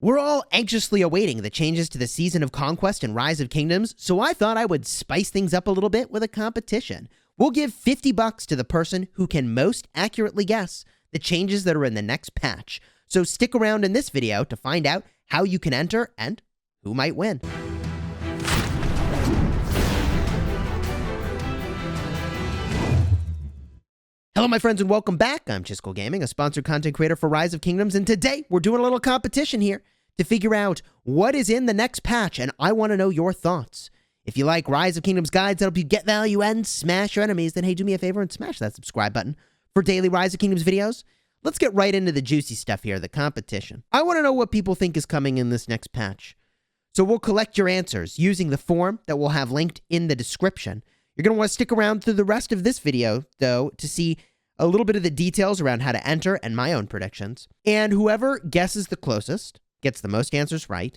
We're all anxiously awaiting the changes to the Season of Conquest and Rise of Kingdoms, so I thought I would spice things up a little bit with a competition. We'll give $50 to the person who can most accurately guess the changes that are in the next patch. So stick around in this video to find out how you can enter and who might win. Hello, my friends, and welcome back. I'm Chisgule Gaming, a sponsored content creator for Rise of Kingdoms, and today we're doing a little competition here to figure out what is in the next patch, and I want to know your thoughts. If you like Rise of Kingdoms guides that help you get value and smash your enemies, then hey, do me a favor and smash that subscribe button for daily Rise of Kingdoms videos. Let's get right into the juicy stuff here, the competition. I want to know what people think is coming in this next patch. So we'll collect your answers using the form that we'll have linked in the description. You're going to want to stick around through the rest of this video, though, to see a little bit of the details around how to enter and my own predictions. And whoever guesses the closest, gets the most answers right,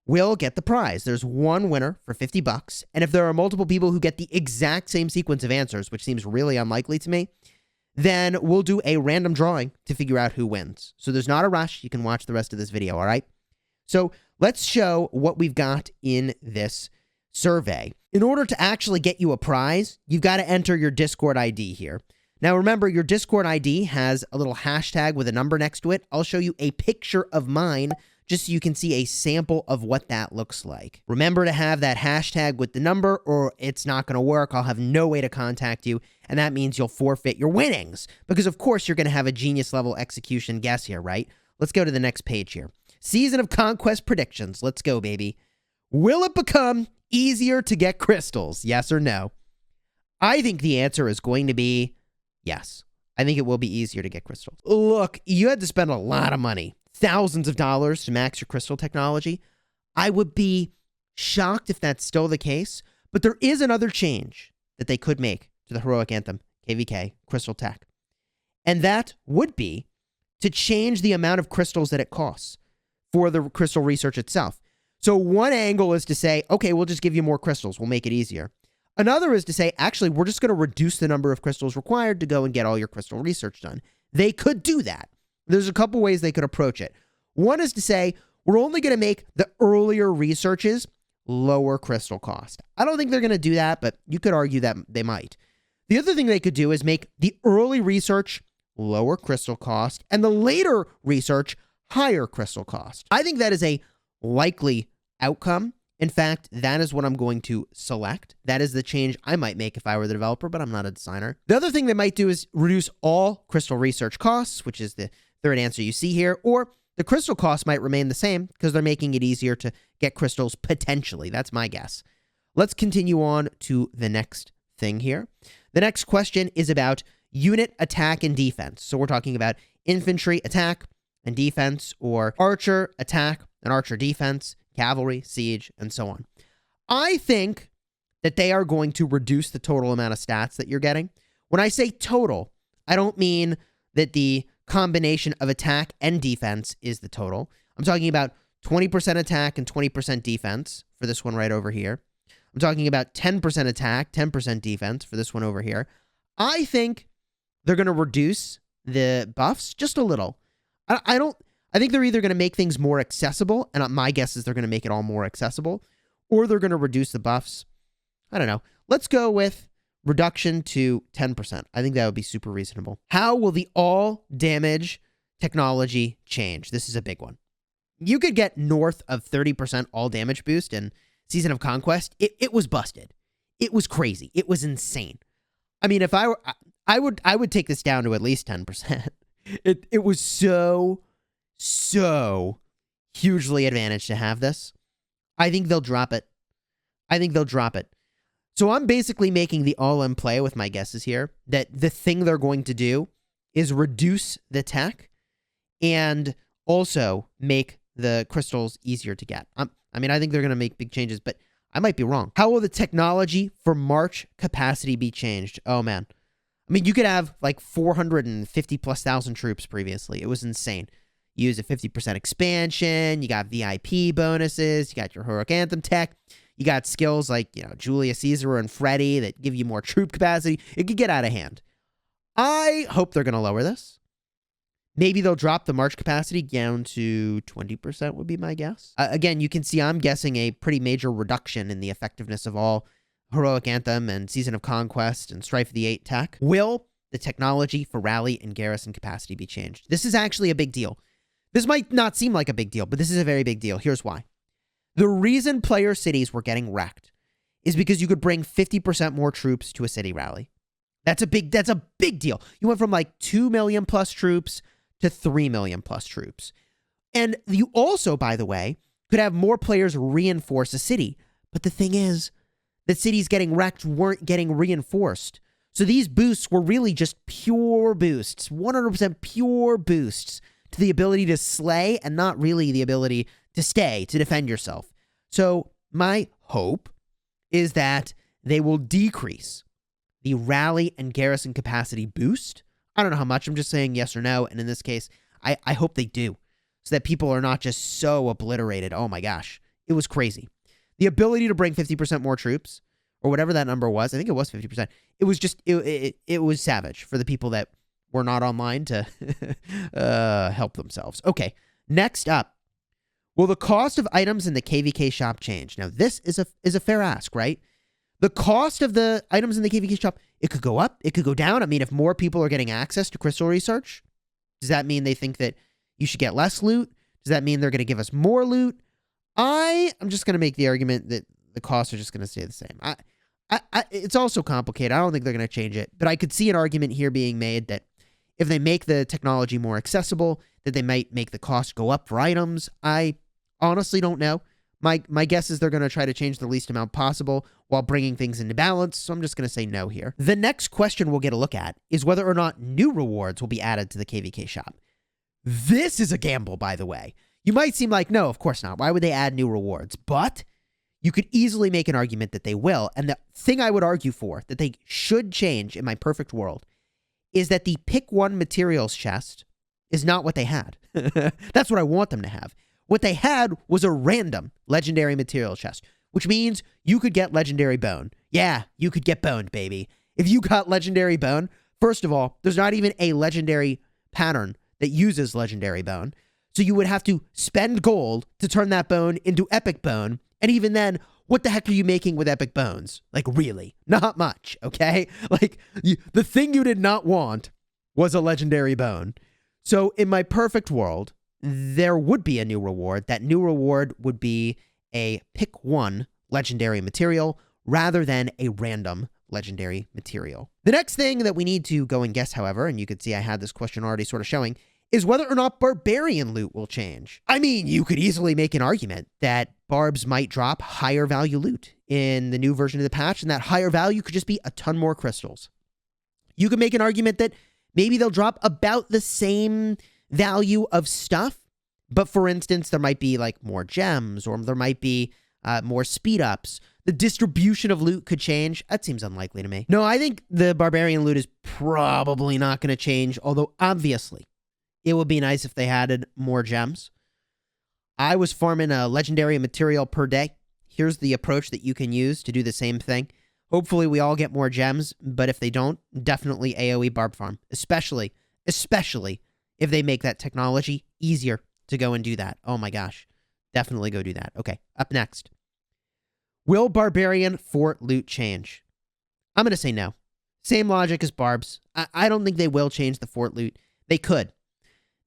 will get the prize. There's one winner for $50. And if there are multiple people who get the exact same sequence of answers, which seems really unlikely to me, then we'll do a random drawing to figure out who wins. So there's not a rush. You can watch the rest of this video, all right? So let's show what we've got in this survey. In order to actually get you a prize, you've got to enter your Discord ID here. Now, remember, your Discord ID has a little hashtag with a number next to it. I'll show you a picture of mine just so you can see a sample of what that looks like. Remember to have that hashtag with the number or it's not going to work. I'll have no way to contact you, and that means you'll forfeit your winnings because, of course, you're going to have a genius-level execution guess here, right? Let's go to the next page here. Season of Conquest predictions. Let's go, baby. Will it become easier to get crystals? Yes or no? I think the answer is going to be yes. I think it will be easier to get crystals. Look, you had to spend a lot of money, thousands of dollars to max your crystal technology. I would be shocked if that's still the case, but there is another change that they could make to the Heroic Anthem KVK crystal tech. And that would be to change the amount of crystals that it costs for the crystal research itself. So one angle is to say, okay, we'll just give you more crystals. We'll make it easier. Another is to say, actually, we're just going to reduce the number of crystals required to go and get all your crystal research done. They could do that. There's a couple ways they could approach it. One is to say, we're only going to make the earlier researches lower crystal cost. I don't think they're going to do that, but you could argue that they might. The other thing they could do is make the early research lower crystal cost and the later research higher crystal cost. I think that is a likely outcome. In fact, that is what I'm going to select. That is the change I might make if I were the developer, but I'm not a designer. The other thing they might do is reduce all crystal research costs, which is the third answer you see here, or the crystal costs might remain the same because they're making it easier to get crystals potentially. That's my guess. Let's continue on to the next thing here. The next question is about unit attack and defense. So we're talking about infantry attack and defense, or archer attack and archer defense, cavalry, siege, and so on. I think that they are going to reduce the total amount of stats that you're getting. When I say total, I don't mean that the combination of attack and defense is the total. I'm talking about 20% attack and 20% defense for this one right over here. I'm talking about 10% attack, 10% defense for this one over here. I think they're going to reduce the buffs just a little. I think they're either going to make things more accessible, and my guess is they're going to make it all more accessible, or they're going to reduce the buffs. I don't know. Let's go with reduction to 10%. I think that would be super reasonable. How will the all damage technology change? This is a big one. You could get north of 30% all damage boost in Season of Conquest. It was busted. It was crazy. It was insane. I mean, if I were, I would take this down to at least 10%. It was so hugely advantaged to have this. I think they'll drop it. So I'm basically making the all-in play with my guesses here that the thing they're going to do is reduce the tech and also make the crystals easier to get. I think they're going to make big changes, but I might be wrong. How will the technology for march capacity be changed? Oh, man. I mean, you could have like 450,000+ troops previously. It was insane. You use a 50% expansion, you got VIP bonuses, you got your Heroic Anthem tech, you got skills like, Julius Caesar and Freddy that give you more troop capacity. It could get out of hand. I hope they're going to lower this. Maybe they'll drop the march capacity down to 20% would be my guess. Again, you can see I'm guessing a pretty major reduction in the effectiveness of all Heroic Anthem and Season of Conquest and Strife of the 8 tech. Will the technology for rally and garrison capacity be changed? This is actually a big deal. This might not seem like a big deal, but this is a very big deal. Here's why. The reason player cities were getting wrecked is because you could bring 50% more troops to a city rally. That's a big deal. You went from like 2 million plus troops to 3 million plus troops. And you also, by the way, could have more players reinforce a city. But the thing is, the cities getting wrecked weren't getting reinforced. So these boosts were really just pure boosts, 100% pure boosts to the ability to slay and not really the ability to stay, to defend yourself. So my hope is that they will decrease the rally and garrison capacity boost. I don't know how much. I'm just saying yes or no. And in this case, I hope they do so that people are not just so obliterated. Oh my gosh, it was crazy. The ability to bring 50% more troops or whatever that number was, I think it was 50%. It was just, it was savage for the people that were not online to help themselves. Okay, next up. Will the cost of items in the KVK shop change? Now, this is a fair ask, right? The cost of the items in the KVK shop, it could go up, it could go down. I mean, if more people are getting access to crystal research, does that mean they think that you should get less loot? Does that mean they're going to give us more loot? I'm just going to make the argument that the costs are just going to stay the same. It's also complicated. I don't think they're going to change it. But I could see an argument here being made that if they make the technology more accessible, that they might make the cost go up for items. I honestly don't know. My guess is they're going to try to change the least amount possible while bringing things into balance, so I'm just going to say no here. The next question we'll get a look at is whether or not new rewards will be added to the KVK shop. This is a gamble, by the way. You might seem like, no, of course not. Why would they add new rewards? But you could easily make an argument that they will, and the thing I would argue for that they should change in my perfect world is that the pick one materials chest is not what they had. That's what I want them to have. What they had was a random legendary material chest, which means you could get legendary bone. Yeah, you could get boned, baby. If you got legendary bone, first of all, there's not even a legendary pattern that uses legendary bone. So you would have to spend gold to turn that bone into epic bone. And even then, what the heck are you making with epic bones? Like, really? Not much, okay? Like, the thing you did not want was a legendary bone. So in my perfect world, there would be a new reward. That new reward would be a pick one legendary material rather than a random legendary material. The next thing that we need to go and guess, however, and you could see I had this question already sort of showing, is whether or not barbarian loot will change. I mean, you could easily make an argument that barbs might drop higher value loot in the new version of the patch, and that higher value could just be a ton more crystals. You could make an argument that maybe they'll drop about the same value of stuff, but for instance, there might be like more gems, or there might be more speed ups. The distribution of loot could change. That seems unlikely to me. No, I think the barbarian loot is probably not going to change, although obviously it would be nice if they added more gems. I was farming a legendary material per day. Here's the approach that you can use to do the same thing. Hopefully we all get more gems, but if they don't, definitely AoE barb farm, especially if they make that technology easier to go and do that. Oh my gosh, definitely go do that. Okay, up next. Will barbarian fort loot change? I'm going to say no. Same logic as barbs. I don't think they will change the fort loot. They could.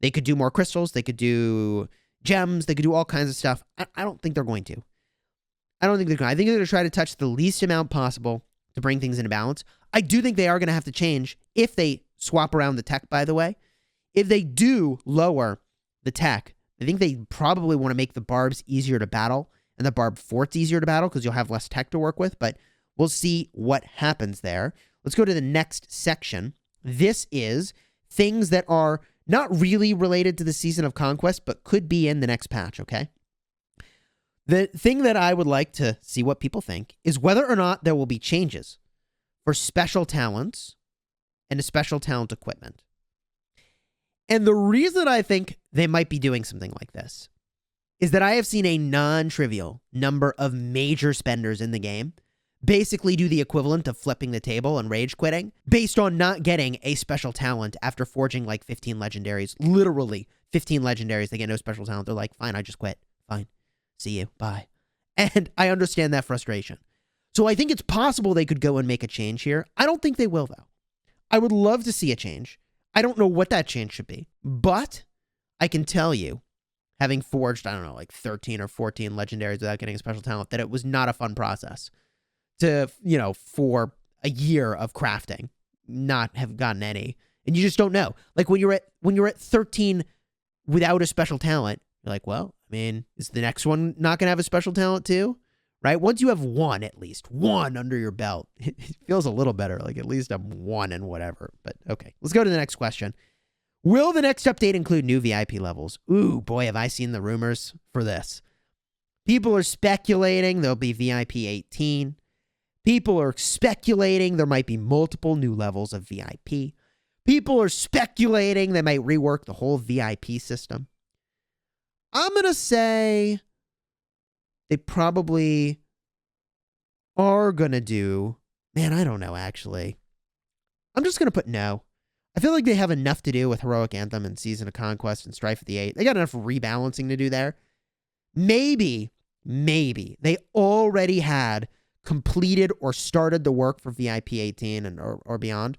They could do more crystals. They could do gems. They could do all kinds of stuff. I don't think they're going to. I don't think they're going to. I think they're going to try to touch the least amount possible to bring things into balance. I do think they are going to have to change if they swap around the tech, by the way. If they do lower the tech, I think they probably want to make the barbs easier to battle and the barb forts easier to battle because you'll have less tech to work with, but we'll see what happens there. Let's go to the next section. This is things that are not really related to the Season of Conquest, but could be in the next patch, okay? The thing that I would like to see what people think is whether or not there will be changes for special talents and special talent equipment. And the reason I think they might be doing something like this is that I have seen a non-trivial number of major spenders in the game basically do the equivalent of flipping the table and rage quitting based on not getting a special talent after forging like 15 legendaries. Literally 15 legendaries. They get no special talent. They're like, fine, I just quit. Fine. See you. Bye. And I understand that frustration. So I think it's possible they could go and make a change here. I don't think they will, though. I would love to see a change. I don't know what that change should be, but I can tell you, having forged, I don't know, like 13 or 14 legendaries without getting a special talent, that it was not a fun process to, for a year of crafting, not have gotten any. And you just don't know. Like when you're at 13 without a special talent, you're like, well, I mean, is the next one not going to have a special talent too? Right? Once you have one, at least one under your belt, it feels a little better. Like at least I'm one and whatever. But okay, let's go to the next question. Will the next update include new VIP levels? Ooh, boy, have I seen the rumors for this. People are speculating there'll be VIP 18. People are speculating there might be multiple new levels of VIP. People are speculating they might rework the whole VIP system. I'm going to say they probably are going to do... Man, I don't know, actually. I'm just going to put no. I feel like they have enough to do with Heroic Anthem and Season of Conquest and Strife of the Eight. They got enough rebalancing to do there. Maybe they already had completed or started the work for VIP 18 and or beyond.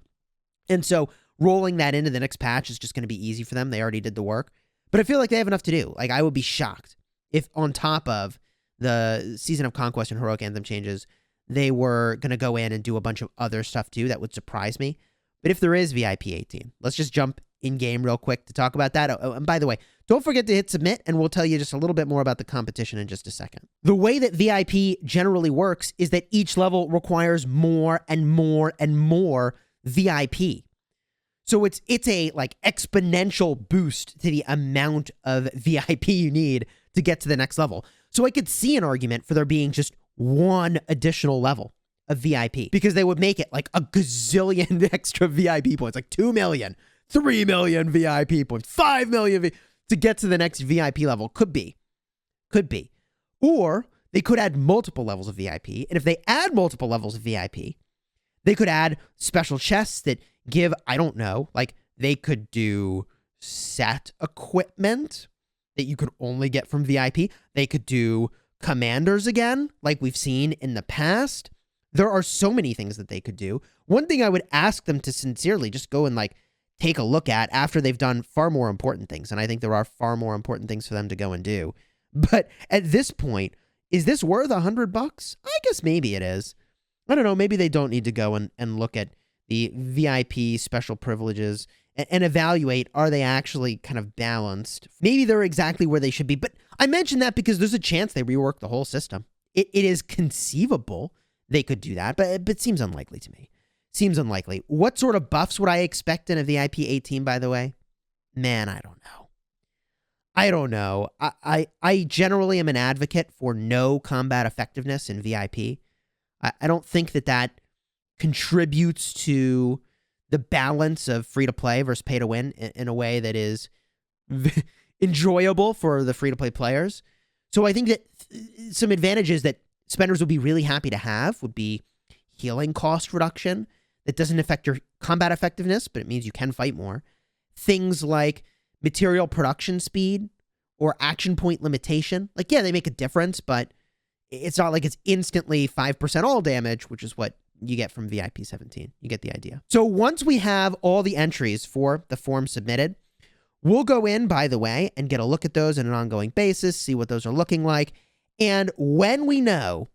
And so rolling that into the next patch is just going to be easy for them. They already did the work. But I feel like they have enough to do. Like, I would be shocked if on top of the Season of Conquest and Heroic Anthem changes, they were going to go in and do a bunch of other stuff too. That would surprise me. But if there is VIP 18, let's just jump in-game real quick to talk about that. Oh, and by the way, don't forget to hit submit, and we'll tell you just a little bit more about the competition in just a second. The way that VIP generally works is that each level requires more and more and more VIP. So it's a like exponential boost to the amount of VIP you need to get to the next level. So I could see an argument for there being just one additional level of VIP because they would make it like a gazillion extra VIP points, like 2 million, 3 million VIP points, 5 million to get to the next VIP level. Could be. Or they could add multiple levels of VIP. And if they add multiple levels of VIP, they could add special chests that give, I don't know, like they could do set equipment that you could only get from VIP. They could do commanders again, like we've seen in the past. There are so many things that they could do. One thing I would ask them to sincerely just go and like take a look at after they've done far more important things. And I think there are far more important things for them to go and do. But at this point, is this worth $100? I guess maybe it is. I don't know. Maybe they don't need to go and look at the VIP special privileges and evaluate, are they actually kind of balanced? Maybe they're exactly where they should be. But I mentioned that because there's a chance they rework the whole system. It is conceivable they could do that, but it seems unlikely to me. Seems unlikely. What sort of buffs would I expect in a VIP 18, by the way? Man, I don't know. I generally am an advocate for no combat effectiveness in VIP. I don't think that contributes to the balance of free-to-play versus pay-to-win in a way that is enjoyable for the free-to-play players. So I think that some advantages that spenders would be really happy to have would be healing cost reduction that doesn't affect your combat effectiveness, but it means you can fight more. Things like material production speed or action point limitation. Like, yeah, they make a difference, but it's not like it's instantly 5% all damage, which is what you get from VIP 17. You get the idea. So once we have all the entries for the form submitted, we'll go in, by the way, and get a look at those on an ongoing basis, see what those are looking like. And when we know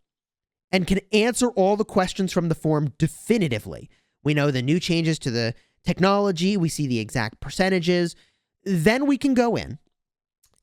and can answer all the questions from the form definitively, we know the new changes to the technology, we see the exact percentages, then we can go in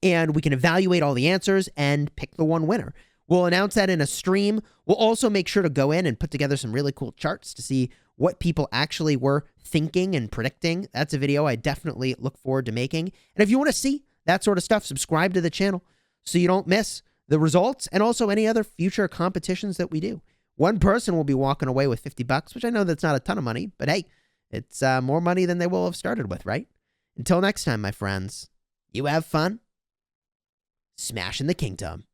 and we can evaluate all the answers and pick the one winner. We'll announce that in a stream. We'll also make sure to go in and put together some really cool charts to see what people actually were thinking and predicting. That's a video I definitely look forward to making. And if you want to see that sort of stuff, subscribe to the channel so you don't miss the results and also any other future competitions that we do. One person will be walking away with $50, which I know that's not a ton of money, but hey, it's more money than they will have started with, right? Until next time, my friends, you have fun smashing the kingdom.